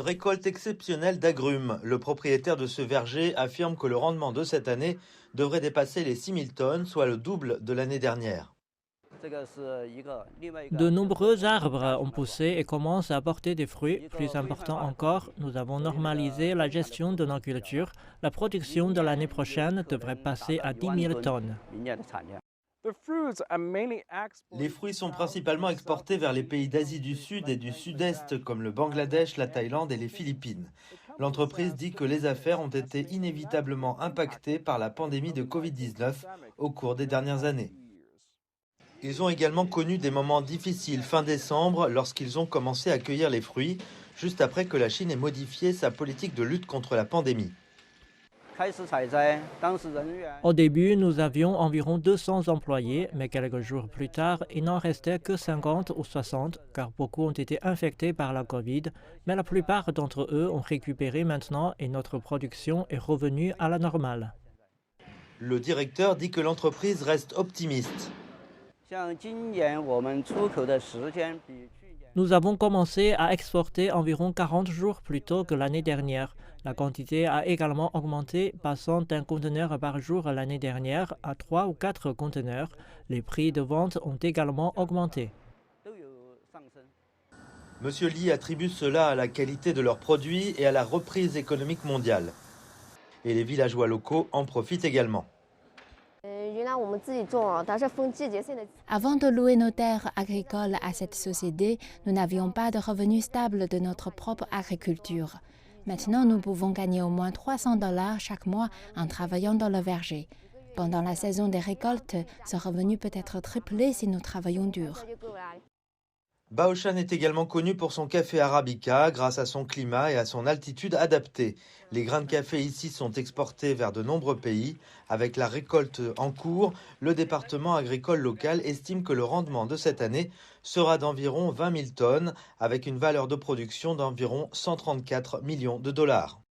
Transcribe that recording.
récolte exceptionnelle d'agrumes. Le propriétaire de ce verger affirme que le rendement de cette année devrait dépasser les 6000 tonnes, soit le double de l'année dernière. De nombreux arbres ont poussé et commencent à porter des fruits. Plus important encore, nous avons normalisé la gestion de nos cultures. La production de l'année prochaine devrait passer à 10 000 tonnes. Les fruits sont principalement exportés vers les pays d'Asie du Sud et du Sud-Est comme le Bangladesh, la Thaïlande et les Philippines. L'entreprise dit que les affaires ont été inévitablement impactées par la pandémie de Covid-19 au cours des dernières années. Ils ont également connu des moments difficiles fin décembre lorsqu'ils ont commencé à cueillir les fruits, juste après que la Chine ait modifié sa politique de lutte contre la pandémie. Au début, nous avions environ 200 employés, mais quelques jours plus tard, il n'en restait que 50 ou 60, car beaucoup ont été infectés par la Covid, mais la plupart d'entre eux ont récupéré maintenant et notre production est revenue à la normale. Le directeur dit que l'entreprise reste optimiste. Nous avons commencé à exporter environ 40 jours plus tôt que l'année dernière. La quantité a également augmenté, passant d'un conteneur par jour l'année dernière à 3 ou 4 conteneurs. Les prix de vente ont également augmenté. Monsieur Li attribue cela à la qualité de leurs produits et à la reprise économique mondiale. Et les villageois locaux en profitent également. Avant de louer nos terres agricoles à cette société, nous n'avions pas de revenus stables de notre propre agriculture. Maintenant, nous pouvons gagner au moins $300 chaque mois en travaillant dans le verger. Pendant la saison des récoltes, ce revenu peut être triplé si nous travaillons dur. Baoshan est également connu pour son café arabica grâce à son climat et à son altitude adaptée. Les grains de café ici sont exportés vers de nombreux pays. Avec la récolte en cours, le département agricole local estime que le rendement de cette année sera d'environ 20 000 tonnes avec une valeur de production d'environ 134 millions de dollars.